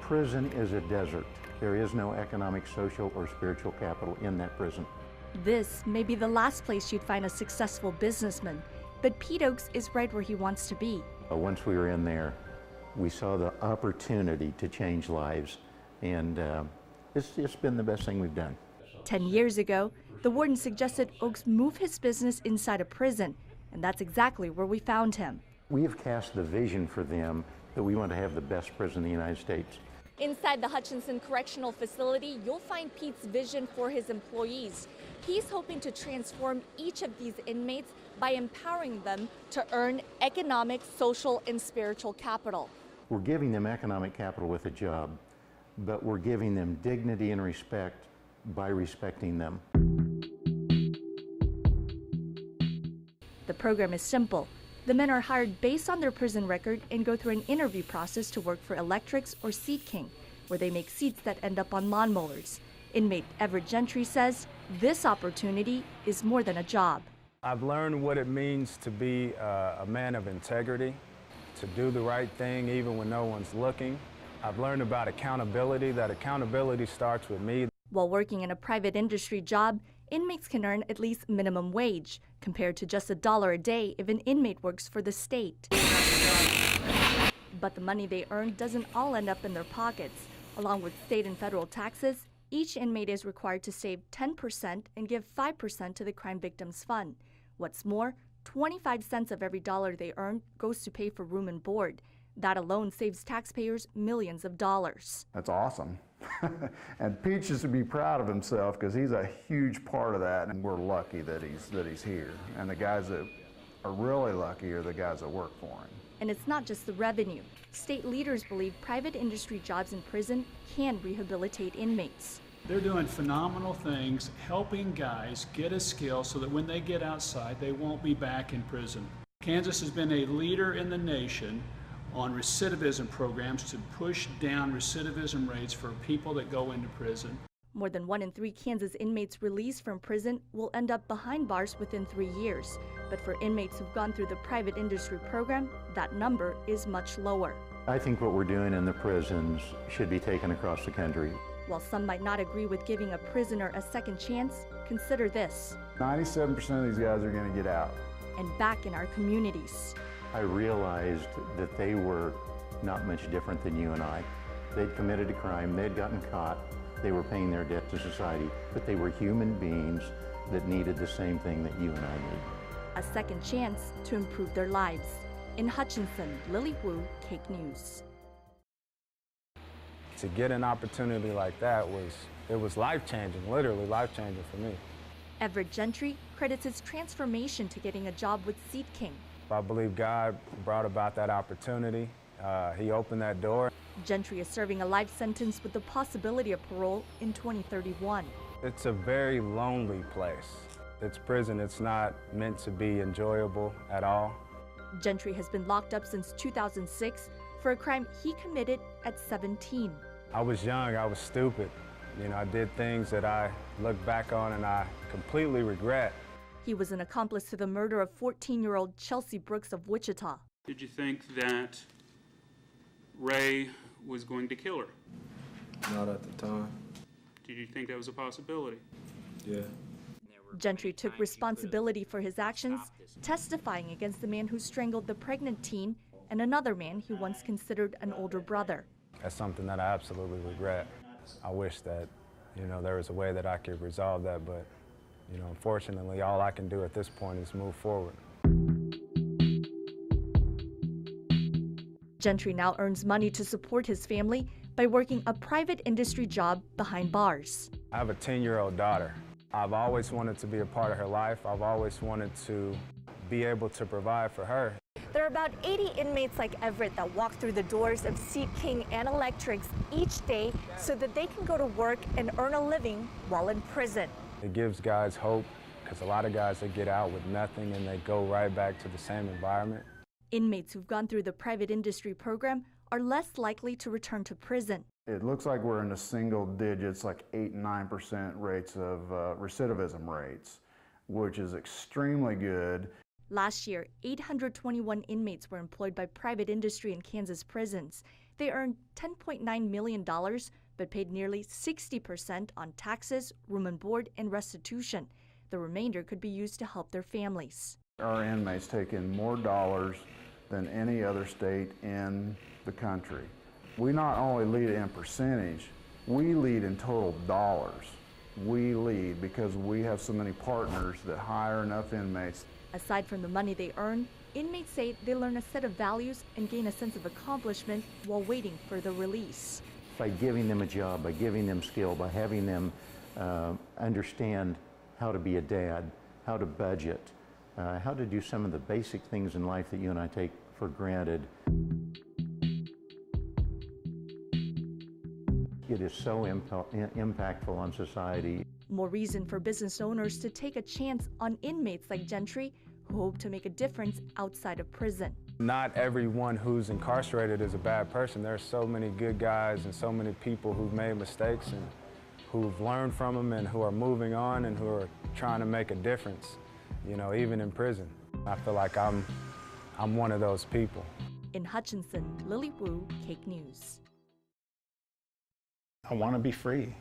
prison is a desert. There is no economic, social, or spiritual capital in that prison. This may be the last place you'd find a successful businessman, but Pete Oakes is right where he wants to be. Once we were in there, we saw the opportunity to change lives, and it's been the best thing we've done. 10 years ago, the warden suggested Oakes move his business inside a prison, and that's exactly where we found him. We have cast the vision for them that we want to have the best prison in the United States. Inside the Hutchinson Correctional Facility, you'll find Pete's vision for his employees. He's hoping to transform each of these inmates by empowering them to earn economic, social, and spiritual capital. We're giving them economic capital with a job, but we're giving them dignity and respect by respecting them. The program is simple. The men are hired based on their prison record and go through an interview process to work for Electrics or Seat King, where they make seats that end up on lawnmowers. Inmate Everett Gentry says this opportunity is more than a job. I've learned what it means to be a man of integrity, to do the right thing even when no one's looking. I've learned about accountability, that accountability starts with me. While working in a private industry job, inmates can earn at least minimum wage, compared to just $1 a day if an inmate works for the state. But the money they earn doesn't all end up in their pockets. Along with state and federal taxes, each inmate is required to save 10% and give 5% to the Crime Victims Fund. What's more, 25 cents of every dollar they earn goes to pay for room and board. That alone saves taxpayers millions of dollars. That's awesome. And Pete should be proud of himself because he's a huge part of that, and we're lucky that he's here. And the guys that are really lucky are the guys that work for him. And it's not just the revenue. State leaders believe private industry jobs in prison can rehabilitate inmates. They're doing phenomenal things, helping guys get a skill so that when they get outside, they won't be back in prison. Kansas has been a leader in the nation on recidivism programs to push down recidivism rates for people that go into prison. More than 1 in 3 Kansas inmates released from prison will end up behind bars within 3 years. But for inmates who've gone through the private industry program, that number is much lower. I think what we're doing in the prisons should be taken across the country. While some might not agree with giving a prisoner a second chance, consider this. 97% of these guys are going to get out. And back in our communities. I realized that they were not much different than you and I. They'd committed a crime, they'd gotten caught, they were paying their debt to society, but they were human beings that needed the same thing that you and I need. A second chance to improve their lives. In Hutchinson, Lily Wu, KAKE News. To get an opportunity like that was life-changing, literally life-changing for me. Everett Gentry credits his transformation to getting a job with Seat King. I believe God brought about that opportunity. He opened that door. Gentry is serving a life sentence with the possibility of parole in 2031. It's a very lonely place. It's prison. It's not meant to be enjoyable at all. Gentry has been locked up since 2006 for a crime he committed at 17. I was young, I was stupid. You know, I did things that I look back on and I completely regret. He was an accomplice to the murder of 14-year-old Chelsea Brooks of Wichita. Did you think that Ray was going to kill her? Not at the time. Did you think that was a possibility? Yeah. Gentry took responsibility for his actions, testifying against the man who strangled the pregnant teen and another man he once considered an older brother. That's something that I absolutely regret. I wish that, you know, there was a way that I could resolve that, but, you know, unfortunately, all I can do at this point is move forward. Gentry now earns money to support his family by working a private industry job behind bars. I have a 10-year-old daughter. I've always wanted to be a part of her life. I've always wanted to be able to provide for her. There are about 80 inmates like Everett that walk through the doors of Seat King and Electrics each day so that they can go to work and earn a living while in prison. It gives guys hope, because a lot of guys that get out with nothing and they go right back to the same environment. Inmates who've gone through the private industry program are less likely to return to prison. It looks like we're in the single digits, like 8 and 9% rates of recidivism rates, which is extremely good. Last year, 821 inmates were employed by private industry in Kansas prisons. They earned $10.9 million, but paid nearly 60% on taxes, room and board, and restitution. The remainder could be used to help their families. Our inmates take in more dollars than any other state in the country. We not only lead in percentage, we lead in total dollars. We lead because we have so many partners that hire enough inmates. Aside from the money they earn, inmates say they learn a set of values and gain a sense of accomplishment while waiting for their release. By giving them a job, by giving them skill, by having them understand how to be a dad, how to budget, how to do some of the basic things in life that you and I take for granted. It is so impactful on society. More reason for business owners to take a chance on inmates like Gentry, who hope to make a difference outside of prison. Not everyone who's incarcerated is a bad person. There are so many good guys and so many people who've made mistakes and who've learned from them and who are moving on and who are trying to make a difference, you know, even in prison. I feel like I'm one of those people. In Hutchinson, Lily Wu, KAKE News. I want to be free.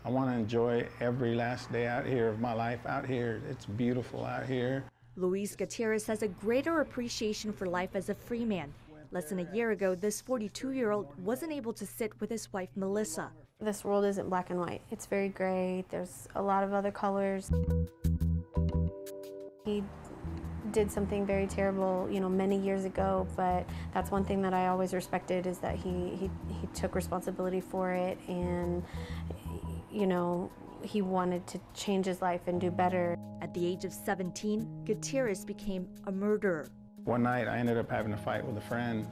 I want to enjoy every last day out here of my life out here. It's beautiful out here. Luis Gutierrez has a greater appreciation for life as a free man. Less than a year ago, this 42-year-old wasn't able to sit with his wife, Melissa. This world isn't black and white. It's very gray. There's a lot of other colors. He did something very terrible, you know, many years ago, but that's one thing that I always respected, is that he took responsibility for it, and, you know, he wanted to change his life and do better. At the age of 17, Gutierrez became a murderer. One night I ended up having a fight with a friend,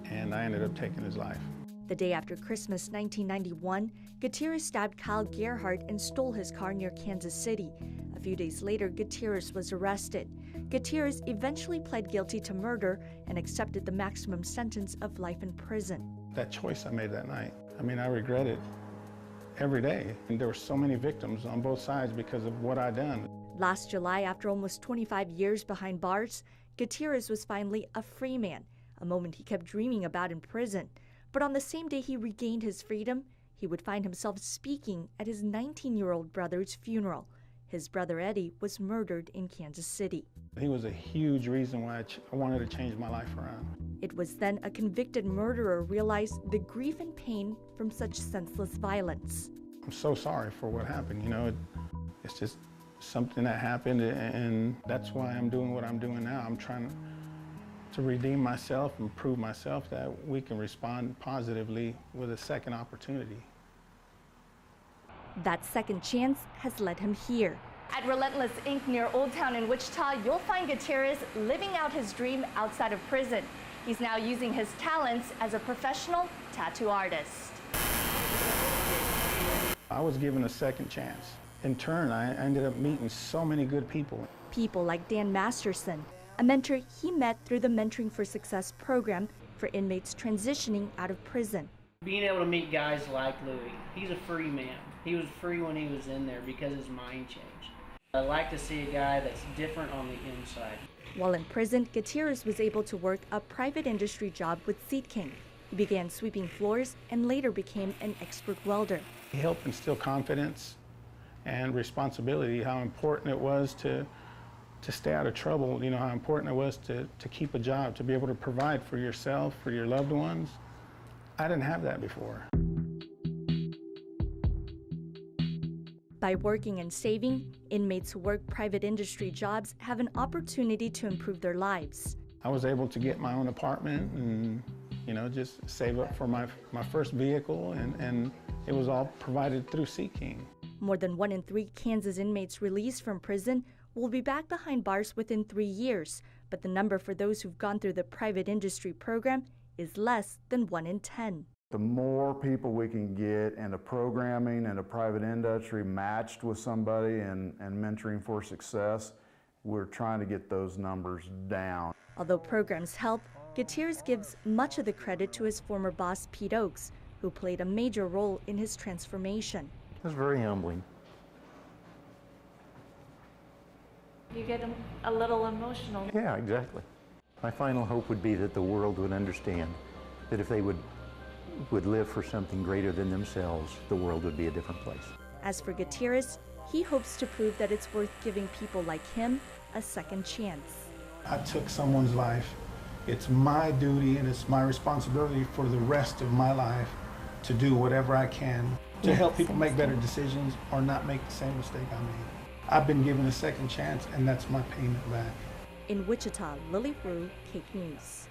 and I ended up taking his life. The day after Christmas 1991, Gutierrez stabbed Kyle Gerhardt and stole his car near Kansas City. A few days later, Gutierrez was arrested. Gutierrez eventually pled guilty to murder and accepted the maximum sentence of life in prison. That choice I made that night, I mean, I regret it every day. And there were so many victims on both sides because of what I'd done. Last July, after almost 25 years behind bars, Gutierrez was finally a free man, a moment he kept dreaming about in prison. But on the same day he regained his freedom, he would find himself speaking at his 19-year-old brother's funeral. His brother Eddie was murdered in Kansas City. He was a huge reason why I wanted to change my life around. It was then a convicted murderer realized the grief and pain from such senseless violence. I'm so sorry for what happened, you know. It's just something that happened, and that's why I'm doing what I'm doing now. I'm trying to redeem myself and prove myself that we can respond positively with a second opportunity. That second chance has led him here. At Relentless Inc. near Old Town in Wichita, you'll find Gutierrez living out his dream outside of prison. He's now using his talents as a professional tattoo artist. I was given a second chance. In turn, I ended up meeting so many good people. People like Dan Masterson, a mentor he met through the Mentoring for Success program for inmates transitioning out of prison. Being able to meet guys like Louis, he's a free man. He was free when he was in there because his mind changed. I like to see a guy that's different on the inside. While in prison, Gutierrez was able to work a private industry job with Seat King. He began sweeping floors and later became an expert welder. He helped instill confidence and responsibility, how important it was to stay out of trouble, you know, how important it was to keep a job, to be able to provide for yourself, for your loved ones. I didn't have that before. By working and saving, inmates who work private industry jobs have an opportunity to improve their lives. I was able to get my own apartment and, you know, just save up for my first vehicle, and it was all provided through Seat King. More than 1 in 3 Kansas inmates released from prison will be back behind bars within 3 years, but the number for those who've gone through the private industry program is less than 1 in 10. The more people we can get into programming and a private industry matched with somebody and mentoring for success, we're trying to get those numbers down. Although programs help, Gutierrez gives much of the credit to his former boss, Pete Oakes, who played a major role in his transformation. It was very humbling. You get a little emotional. Yeah, exactly. My final hope would be that the world would understand that if they would live for something greater than themselves, the world would be a different place. As for Gutierrez, he hopes to prove that it's worth giving people like him a second chance. I took someone's life. It's my duty and it's my responsibility for the rest of my life to do whatever I can to help people make better decisions or not make the same mistake I made. I've been given a second chance, and that's my payment back. In Wichita, Lily Wu, KAKE News.